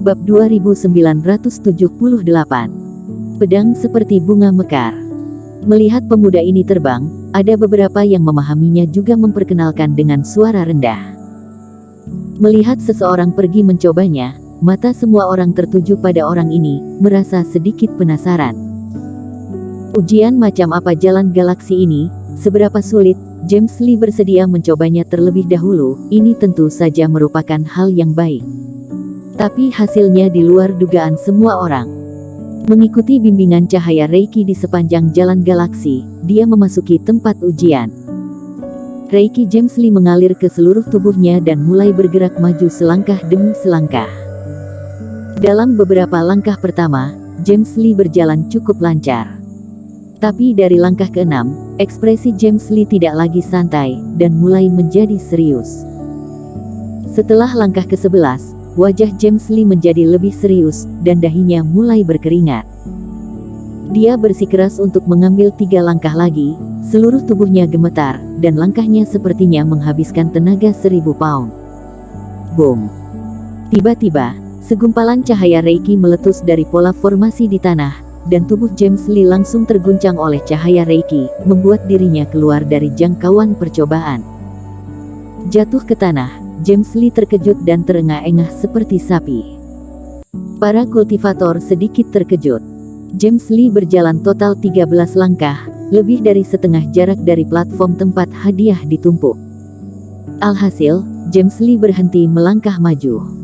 Bab 2978. Pedang seperti bunga mekar. Melihat pemuda ini terbang, ada beberapa yang memahaminya juga memperkenalkan dengan suara rendah. Melihat seseorang pergi mencobanya, mata semua orang tertuju pada orang ini, merasa sedikit penasaran. Ujian macam apa jalan galaksi ini? Seberapa sulit? James Lee bersedia mencobanya terlebih dahulu. Ini tentu saja merupakan hal yang baik. Tapi hasilnya di luar dugaan semua orang. Mengikuti bimbingan cahaya Reiki di sepanjang jalan galaksi, dia memasuki tempat ujian. Reiki James Lee mengalir ke seluruh tubuhnya dan mulai bergerak maju selangkah demi selangkah. Dalam beberapa langkah pertama, James Lee berjalan cukup lancar. Tapi dari langkah ke-6, ekspresi James Lee tidak lagi santai, dan mulai menjadi serius. Setelah langkah ke-11, wajah James Lee menjadi lebih serius, dan dahinya mulai berkeringat. Dia bersikeras untuk mengambil 3 langkah lagi, seluruh tubuhnya gemetar, dan langkahnya sepertinya menghabiskan tenaga 1000 pound. Boom! Tiba-tiba, segumpalan cahaya Reiki meletus dari pola formasi di tanah, dan tubuh James Lee langsung terguncang oleh cahaya Reiki, membuat dirinya keluar dari jangkauan percobaan. Jatuh ke tanah, James Lee terkejut dan terengah-engah seperti sapi. Para kultivator sedikit terkejut. James Lee berjalan total 13 langkah, lebih dari setengah jarak dari platform tempat hadiah ditumpuk. Alhasil, James Lee berhenti melangkah maju.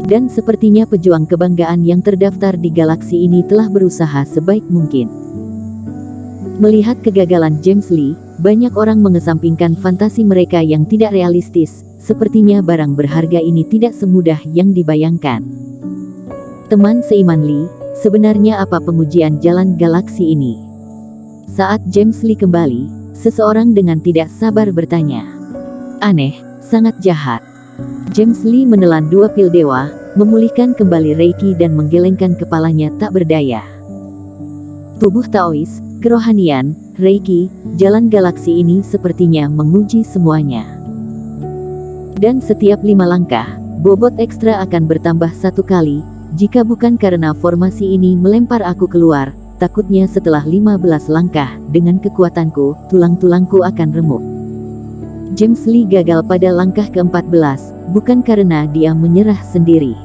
Dan sepertinya pejuang kebanggaan yang terdaftar di galaksi ini telah berusaha sebaik mungkin. Melihat kegagalan James Lee, banyak orang mengesampingkan fantasi mereka yang tidak realistis. Sepertinya barang berharga ini tidak semudah yang dibayangkan. Teman seiman Lee, sebenarnya apa pengujian jalan galaksi ini? Saat James Lee kembali, seseorang dengan tidak sabar bertanya. Aneh, sangat jahat. James Lee menelan 2 pil dewa, memulihkan kembali Reiki dan menggelengkan kepalanya tak berdaya. Tubuh Taois, kerohanian, Reiki, jalan galaksi ini sepertinya menguji semuanya. Dan setiap 5 langkah, bobot ekstra akan bertambah 1 kali, jika bukan karena formasi ini melempar aku keluar, takutnya setelah 15 langkah, dengan kekuatanku, tulang-tulangku akan remuk. James Lee gagal pada langkah ke-14, bukan karena dia menyerah sendiri.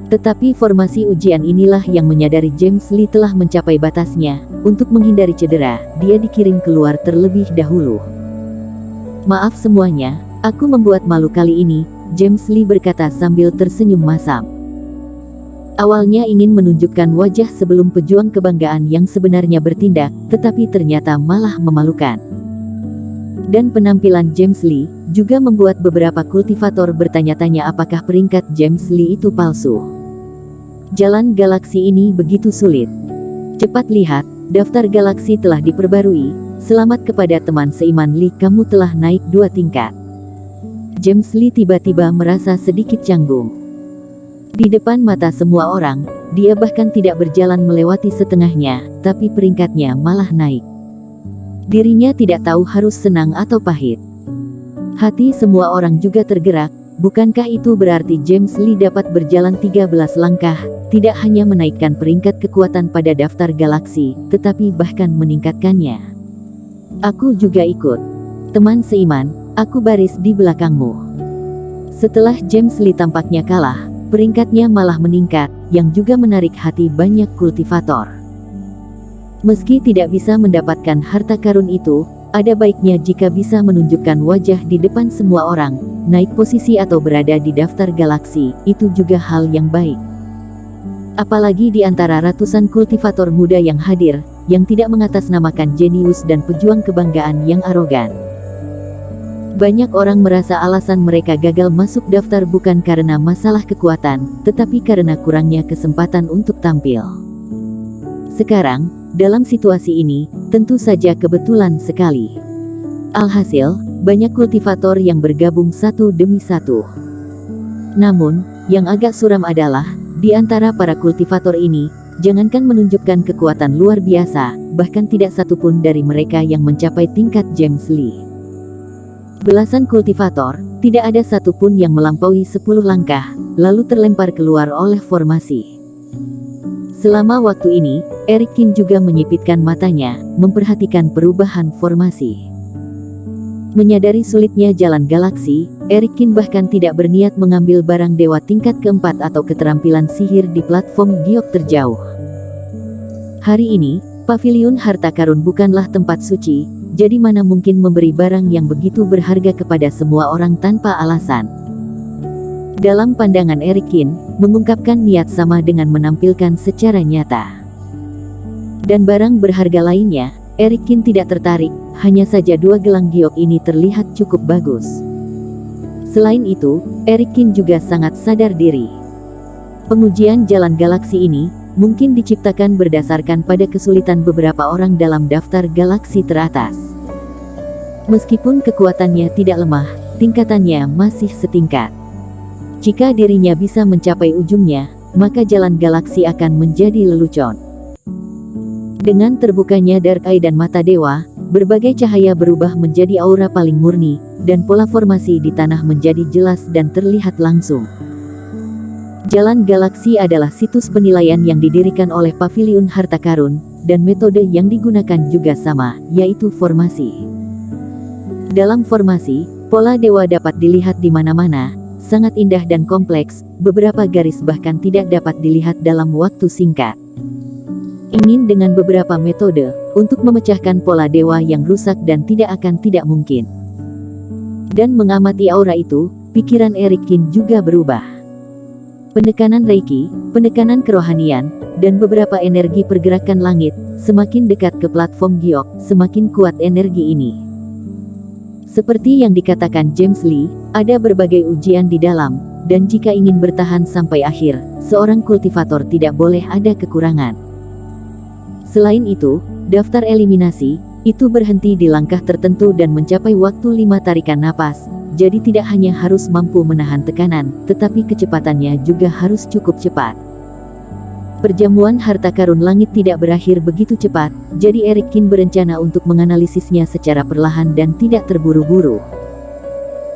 Tetapi formasi ujian inilah yang menyadari James Lee telah mencapai batasnya. Untuk menghindari cedera, dia dikirim keluar terlebih dahulu. Maaf semuanya, aku membuat malu kali ini, James Lee berkata sambil tersenyum masam. Awalnya ingin menunjukkan wajah sebelum pejuang kebanggaan yang sebenarnya bertindak, tetapi ternyata malah memalukan. Dan penampilan James Lee juga membuat beberapa kultivator bertanya-tanya apakah peringkat James Lee itu palsu. Jalan galaksi ini begitu sulit. Cepat lihat, daftar galaksi telah diperbarui. Selamat kepada teman seiman Lee, kamu telah naik 2 tingkat. James Lee tiba-tiba merasa sedikit canggung. Di depan mata semua orang, dia bahkan tidak berjalan melewati setengahnya, tapi peringkatnya malah naik. Dirinya tidak tahu harus senang atau pahit. Hati semua orang juga tergerak. Bukankah itu berarti James Lee dapat berjalan 13 langkah, tidak hanya menaikkan peringkat kekuatan pada daftar galaksi, tetapi bahkan meningkatkannya. Aku juga ikut. Teman seiman, aku baris di belakangmu. Setelah James Lee tampaknya kalah, peringkatnya malah meningkat, yang juga menarik hati banyak kultivator. Meski tidak bisa mendapatkan harta karun itu, ada baiknya jika bisa menunjukkan wajah di depan semua orang, naik posisi atau berada di daftar galaksi, itu juga hal yang baik. Apalagi di antara ratusan kultivator muda yang hadir, yang tidak mengatasnamakan jenius dan pejuang kebanggaan yang arogan. Banyak orang merasa alasan mereka gagal masuk daftar bukan karena masalah kekuatan, tetapi karena kurangnya kesempatan untuk tampil. Sekarang, dalam situasi ini, tentu saja kebetulan sekali. Alhasil, banyak kultivator yang bergabung satu demi satu. Namun, yang agak suram adalah, di antara para kultivator ini, jangankan menunjukkan kekuatan luar biasa, bahkan tidak satupun dari mereka yang mencapai tingkat James Lee. Belasan kultivator, Tidak ada satupun yang melampaui 10 langkah, lalu terlempar keluar oleh formasi. Selama waktu ini, Erikin juga menyipitkan matanya, memperhatikan perubahan formasi. Menyadari sulitnya jalan galaksi, Erikin bahkan tidak berniat mengambil barang dewa tingkat keempat atau keterampilan sihir di platform giok terjauh. Hari ini, paviliun harta karun bukanlah tempat suci, jadi mana mungkin memberi barang yang begitu berharga kepada semua orang tanpa alasan. Dalam pandangan Erikin, mengungkapkan niat sama dengan menampilkan secara nyata. Dan barang berharga lainnya, Erikin tidak tertarik, hanya saja 2 gelang giok ini terlihat cukup bagus. Selain itu, Erikin juga sangat sadar diri. Pengujian jalan galaksi ini mungkin diciptakan berdasarkan pada kesulitan beberapa orang dalam daftar galaksi teratas. Meskipun kekuatannya tidak lemah, tingkatannya masih setingkat. Jika dirinya bisa mencapai ujungnya, maka jalan galaksi akan menjadi lelucon. Dengan terbukanya Dark Eye dan mata dewa, berbagai cahaya berubah menjadi aura paling murni, dan pola formasi di tanah menjadi jelas dan terlihat langsung. Jalan galaksi adalah situs penilaian yang didirikan oleh paviliun harta karun, dan metode yang digunakan juga sama, yaitu formasi. Dalam formasi, pola dewa dapat dilihat di mana-mana, sangat indah dan kompleks, beberapa garis bahkan tidak dapat dilihat dalam waktu singkat. Ingin dengan beberapa metode, untuk memecahkan pola dewa yang rusak dan tidak mungkin. Dan mengamati aura itu, pikiran Erikin juga berubah. Penekanan Reiki, penekanan kerohanian, dan beberapa energi pergerakan langit, semakin dekat ke platform giok, semakin kuat energi ini. Seperti yang dikatakan James Lee, ada berbagai ujian di dalam, dan jika ingin bertahan sampai akhir, seorang kultivator tidak boleh ada kekurangan. Selain itu, daftar eliminasi, itu berhenti di langkah tertentu dan mencapai waktu 5 tarikan napas, jadi tidak hanya harus mampu menahan tekanan, tetapi kecepatannya juga harus cukup cepat. Perjamuan harta karun langit tidak berakhir begitu cepat, jadi Erikin berencana untuk menganalisisnya secara perlahan dan tidak terburu-buru.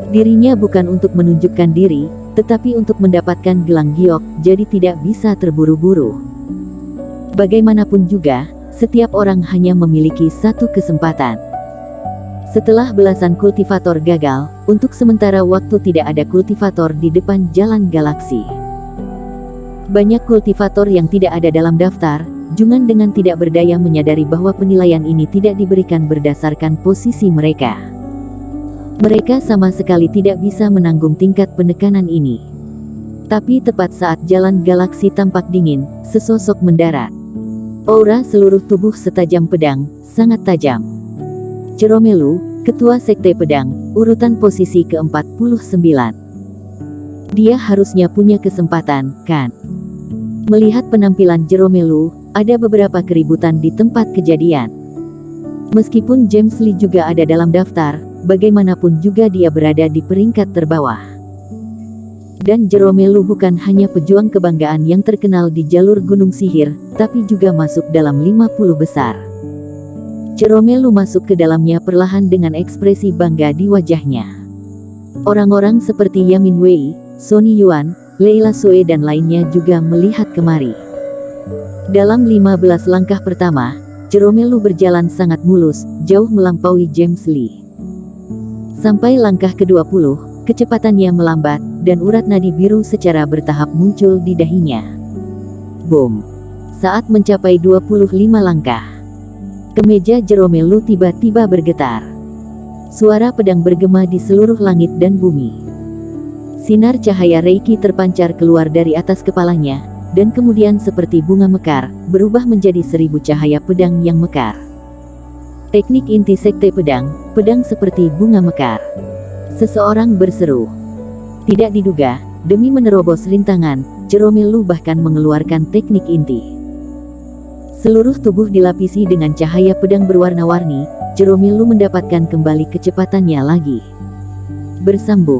Dirinya bukan untuk menunjukkan diri, tetapi untuk mendapatkan gelang giok, jadi tidak bisa terburu-buru. Bagaimanapun juga, setiap orang hanya memiliki satu kesempatan. Setelah belasan kultivator gagal, untuk sementara waktu tidak ada kultivator di depan jalan galaksi. Banyak kultivator yang tidak ada dalam daftar, Jungan dengan tidak berdaya menyadari bahwa penilaian ini tidak diberikan berdasarkan posisi mereka. Mereka sama sekali tidak bisa menanggung tingkat penekanan ini. Tapi tepat saat jalan galaksi tampak dingin, sesosok mendarat. Aura seluruh tubuh setajam pedang, sangat tajam. Jeromelu, ketua sekte pedang, urutan posisi ke-49. Dia harusnya punya kesempatan, kan? Melihat penampilan Jeromelu, ada beberapa keributan di tempat kejadian. Meskipun James Lee juga ada dalam daftar, bagaimanapun juga dia berada di peringkat terbawah. Dan Jeromelu bukan hanya pejuang kebanggaan yang terkenal di jalur gunung sihir, tapi juga masuk dalam 50 besar. Jeromelu masuk ke dalamnya perlahan dengan ekspresi bangga di wajahnya. Orang-orang seperti Yamin Wei, Sonny Yuan, Leila Soe dan lainnya juga melihat kemari. Dalam 15 langkah pertama, Jeromelu berjalan sangat mulus, jauh melampaui James Lee. Sampai langkah ke-20, kecepatannya melambat, dan urat nadi biru secara bertahap muncul di dahinya. Boom! Saat mencapai 25 langkah, kemeja Jeromelu tiba-tiba bergetar. Suara pedang bergema di seluruh langit dan bumi. Sinar cahaya Reiki terpancar keluar dari atas kepalanya, dan kemudian seperti bunga mekar, berubah menjadi 1000 cahaya pedang yang mekar. Teknik inti sekte pedang, pedang seperti bunga mekar. Seseorang berseru. Tidak diduga, demi menerobos rintangan, Jeromelu bahkan mengeluarkan teknik inti. Seluruh tubuh dilapisi dengan cahaya pedang berwarna-warni, Jeromelu mendapatkan kembali kecepatannya lagi. Bersambung.